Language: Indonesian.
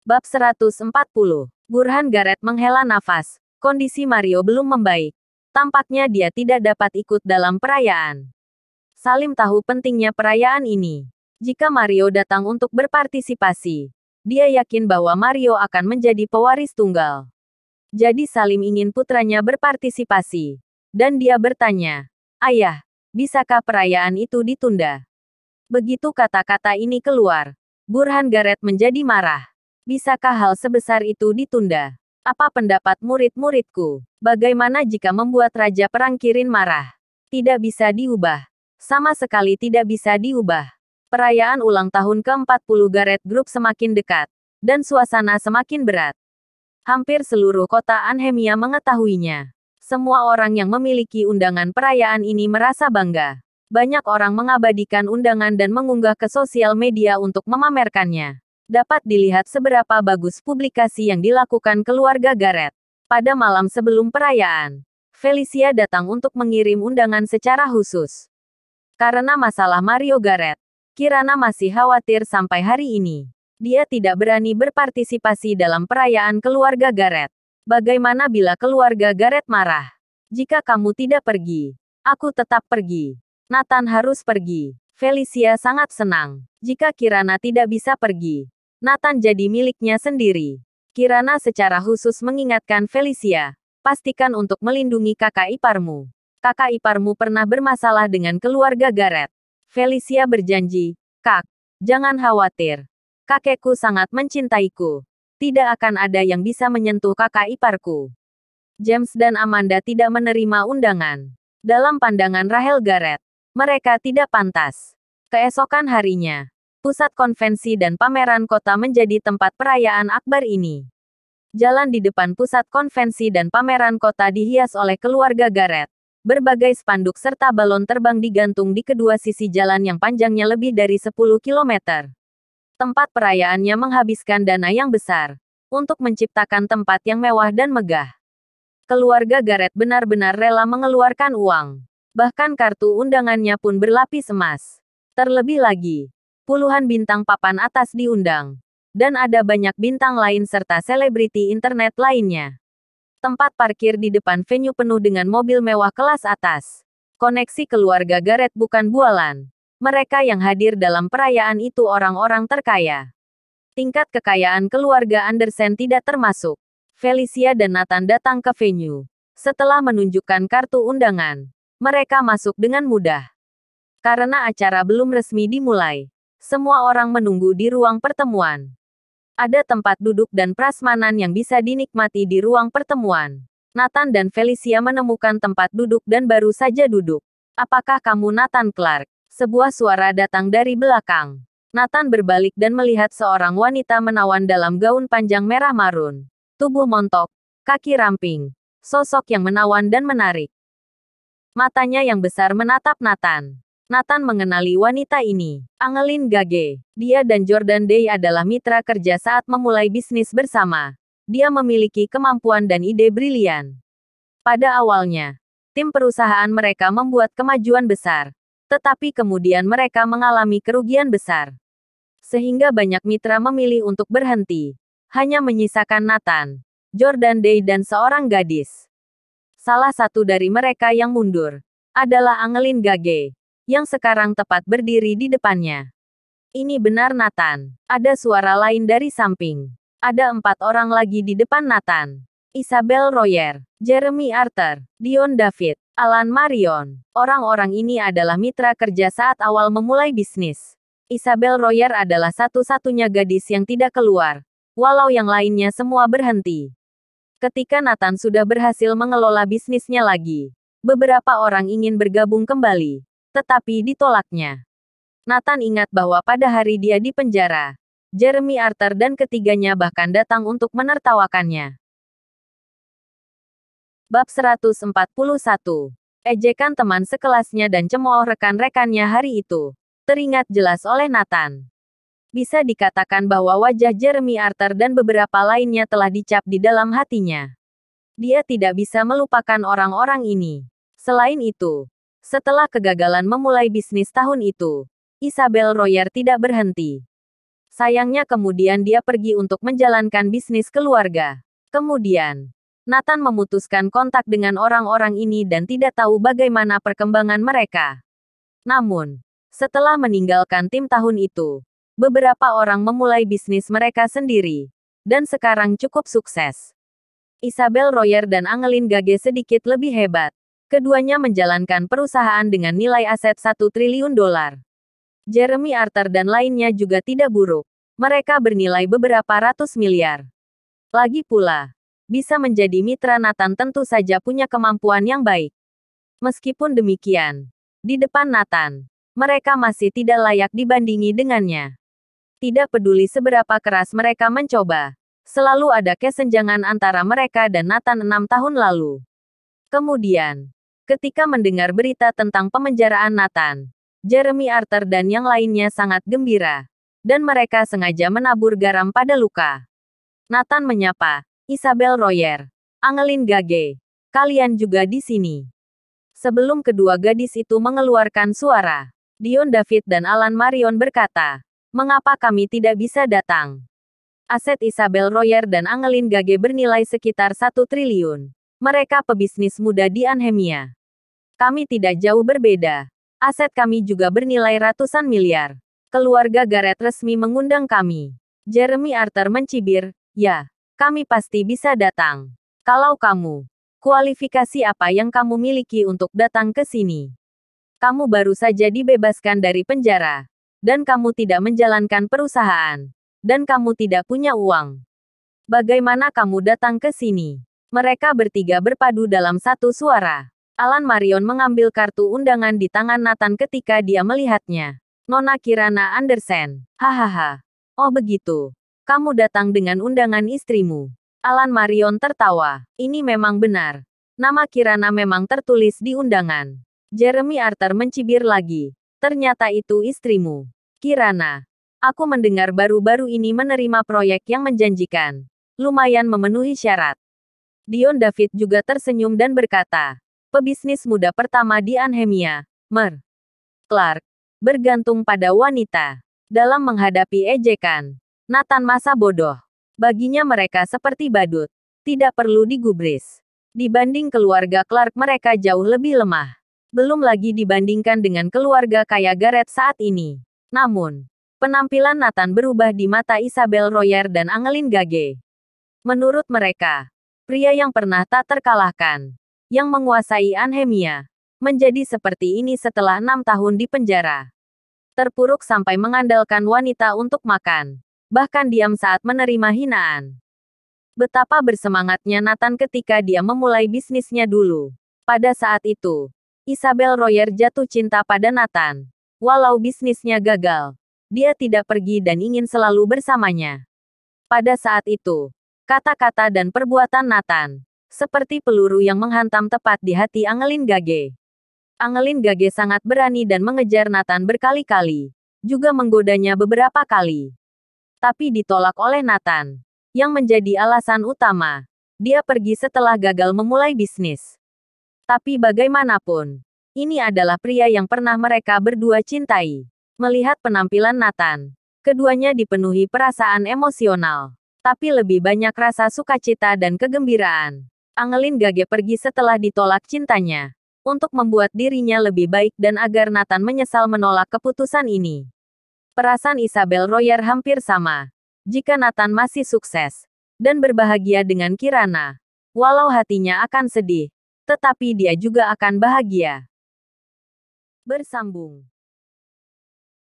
Bab 140. Burhan Gareth menghela nafas. Kondisi Mario belum membaik. Tampaknya dia tidak dapat ikut dalam perayaan. Salim tahu pentingnya perayaan ini. Jika Mario datang untuk berpartisipasi, dia yakin bahwa Mario akan menjadi pewaris tunggal. Jadi Salim ingin putranya berpartisipasi. Dan dia bertanya, "Ayah, bisakah perayaan itu ditunda?" Begitu kata-kata ini keluar, Burhan Gareth menjadi marah. Bisakah hal sebesar itu ditunda? Apa pendapat murid-muridku? Bagaimana jika membuat Raja Perang Kirin marah? Tidak bisa diubah. Sama sekali tidak bisa diubah. Perayaan ulang tahun ke-40 Gareth Group semakin dekat. Dan suasana semakin berat. Hampir seluruh kota Anhemia mengetahuinya. Semua orang yang memiliki undangan perayaan ini merasa bangga. Banyak orang mengabadikan undangan dan mengunggah ke sosial media untuk memamerkannya. Dapat dilihat seberapa bagus publikasi yang dilakukan keluarga Gareth. Pada malam sebelum perayaan, Felicia datang untuk mengirim undangan secara khusus. Karena masalah Mario Gareth, Kirana masih khawatir sampai hari ini. Dia tidak berani berpartisipasi dalam perayaan keluarga Gareth. Bagaimana bila keluarga Gareth marah? Jika kamu tidak pergi, aku tetap pergi. Nathan harus pergi. Felicia sangat senang. Jika Kirana tidak bisa pergi, Nathan jadi miliknya sendiri. Kirana secara khusus mengingatkan Felicia, pastikan untuk melindungi kakak iparmu. Kakak iparmu pernah bermasalah dengan keluarga Gareth. Felicia berjanji, "Kak, jangan khawatir. Kakekku sangat mencintaiku. Tidak akan ada yang bisa menyentuh kakak iparku." James dan Amanda tidak menerima undangan. Dalam pandangan Rahel Gareth, mereka tidak pantas. Keesokan harinya, pusat konvensi dan pameran kota menjadi tempat perayaan akbar ini. Jalan di depan pusat konvensi dan pameran kota dihias oleh keluarga Gareth. Berbagai spanduk serta balon terbang digantung di kedua sisi jalan yang panjangnya lebih dari 10 km. Tempat perayaannya menghabiskan dana yang besar untuk menciptakan tempat yang mewah dan megah. Keluarga Gareth benar-benar rela mengeluarkan uang. Bahkan kartu undangannya pun berlapis emas. Terlebih lagi, puluhan bintang papan atas diundang. Dan ada banyak bintang lain serta selebriti internet lainnya. Tempat parkir di depan venue penuh dengan mobil mewah kelas atas. Koneksi keluarga Gareth bukan bualan. Mereka yang hadir dalam perayaan itu orang-orang terkaya. Tingkat kekayaan keluarga Andersen tidak termasuk. Felicia dan Nathan datang ke venue. Setelah menunjukkan kartu undangan, mereka masuk dengan mudah. Karena acara belum resmi dimulai, semua orang menunggu di ruang pertemuan. Ada tempat duduk dan prasmanan yang bisa dinikmati di ruang pertemuan. Nathan dan Felicia menemukan tempat duduk dan baru saja duduk. "Apakah kamu Nathan Clark?" Sebuah suara datang dari belakang. Nathan berbalik dan melihat seorang wanita menawan dalam gaun panjang merah marun. Tubuh montok, kaki ramping, sosok yang menawan dan menarik. Matanya yang besar menatap Nathan. Nathan mengenali wanita ini, Angelin Gage. Dia dan Jordan Day adalah mitra kerja saat memulai bisnis bersama. Dia memiliki kemampuan dan ide brilian. Pada awalnya, tim perusahaan mereka membuat kemajuan besar. Tetapi kemudian mereka mengalami kerugian besar. Sehingga banyak mitra memilih untuk berhenti. Hanya menyisakan Nathan, Jordan Day dan seorang gadis. Salah satu dari mereka yang mundur adalah Angelin Gage, yang sekarang tepat berdiri di depannya. "Ini benar Nathan." Ada suara lain dari samping. Ada 4 orang lagi di depan Nathan. Isabel Royer, Jeremy Arthur, Dion David, Alan Marion. Orang-orang ini adalah mitra kerja saat awal memulai bisnis. Isabel Royer adalah satu-satunya gadis yang tidak keluar, walau yang lainnya semua berhenti. Ketika Nathan sudah berhasil mengelola bisnisnya lagi, beberapa orang ingin bergabung kembali. Tetapi ditolaknya. Nathan ingat bahwa pada hari dia di penjara, Jeremy Arthur dan ketiganya bahkan datang untuk menertawakannya. Bab 141. Ejekan teman sekelasnya dan cemooh rekan-rekannya hari itu teringat jelas oleh Nathan. Bisa dikatakan bahwa wajah Jeremy Arthur dan beberapa lainnya telah dicap di dalam hatinya. Dia tidak bisa melupakan orang-orang ini. Selain itu, setelah kegagalan memulai bisnis tahun itu, Isabel Royer tidak berhenti. Sayangnya kemudian dia pergi untuk menjalankan bisnis keluarga. Kemudian, Nathan memutuskan kontak dengan orang-orang ini dan tidak tahu bagaimana perkembangan mereka. Namun, setelah meninggalkan tim tahun itu, beberapa orang memulai bisnis mereka sendiri. Dan sekarang cukup sukses. Isabel Royer dan Angelin Gage sedikit lebih hebat. Keduanya menjalankan perusahaan dengan nilai aset 1 triliun dolar. Jeremy Arthur dan lainnya juga tidak buruk. Mereka bernilai beberapa ratus miliar. Lagi pula, bisa menjadi mitra Nathan tentu saja punya kemampuan yang baik. Meskipun demikian, di depan Nathan, mereka masih tidak layak dibandingi dengannya. Tidak peduli seberapa keras mereka mencoba, selalu ada kesenjangan antara mereka dan Nathan 6 tahun lalu. Kemudian, ketika mendengar berita tentang pemenjaraan Nathan, Jeremy Arthur dan yang lainnya sangat gembira, dan mereka sengaja menabur garam pada luka. Nathan menyapa, Isabel Royer, Angelin Gage, kalian juga di sini. Sebelum kedua gadis itu mengeluarkan suara, Dion David dan Alan Marion berkata, mengapa kami tidak bisa datang? Aset Isabel Royer dan Angelin Gage bernilai sekitar 1 triliun. Mereka pebisnis muda di Anhemia. Kami tidak jauh berbeda. Aset kami juga bernilai ratusan miliar. Keluarga Garrett resmi mengundang kami. Jeremy Arthur mencibir, ya, kami pasti bisa datang. Kalau kamu, kualifikasi apa yang kamu miliki untuk datang ke sini? Kamu baru saja dibebaskan dari penjara. Dan kamu tidak menjalankan perusahaan. Dan kamu tidak punya uang. Bagaimana kamu datang ke sini? Mereka bertiga berpadu dalam satu suara. Alan Marion mengambil kartu undangan di tangan Nathan ketika dia melihatnya. Nona Kirana Andersen. Hahaha. Oh begitu. Kamu datang dengan undangan istrimu. Alan Marion tertawa. Ini memang benar. Nama Kirana memang tertulis di undangan. Jeremy Arthur mencibir lagi. Ternyata itu istrimu. Kirana. Aku mendengar baru-baru ini menerima proyek yang menjanjikan. Lumayan memenuhi syarat. Dion David juga tersenyum dan berkata, pebisnis muda pertama di Anhemia, Mer. Clark, bergantung pada wanita. Dalam menghadapi ejekan, Nathan masa bodoh. Baginya mereka seperti badut. Tidak perlu digubris. Dibanding keluarga Clark mereka jauh lebih lemah. Belum lagi dibandingkan dengan keluarga kaya Garrett saat ini. Namun, penampilan Nathan berubah di mata Isabel Royer dan Angelin Gage. Menurut mereka, pria yang pernah tak terkalahkan, yang menguasai Anhemia, menjadi seperti ini setelah 6 tahun di penjara. Terpuruk sampai mengandalkan wanita untuk makan. Bahkan diam saat menerima hinaan. Betapa bersemangatnya Nathan ketika dia memulai bisnisnya dulu. Pada saat itu, Isabel Royer jatuh cinta pada Nathan. Walau bisnisnya gagal, dia tidak pergi dan ingin selalu bersamanya. Pada saat itu, kata-kata dan perbuatan Nathan seperti peluru yang menghantam tepat di hati Angelin Gage. Angelin Gage sangat berani dan mengejar Nathan berkali-kali. Juga menggodanya beberapa kali. Tapi ditolak oleh Nathan. Yang menjadi alasan utama. Dia pergi setelah gagal memulai bisnis. Tapi bagaimanapun, ini adalah pria yang pernah mereka berdua cintai. Melihat penampilan Nathan, keduanya dipenuhi perasaan emosional. Tapi lebih banyak rasa sukacita dan kegembiraan. Angelin Gage pergi setelah ditolak cintanya. Untuk membuat dirinya lebih baik dan agar Nathan menyesal menolak keputusan ini. Perasaan Isabel Royer hampir sama. Jika Nathan masih sukses. Dan berbahagia dengan Kirana. Walau hatinya akan sedih. Tetapi dia juga akan bahagia. Bersambung.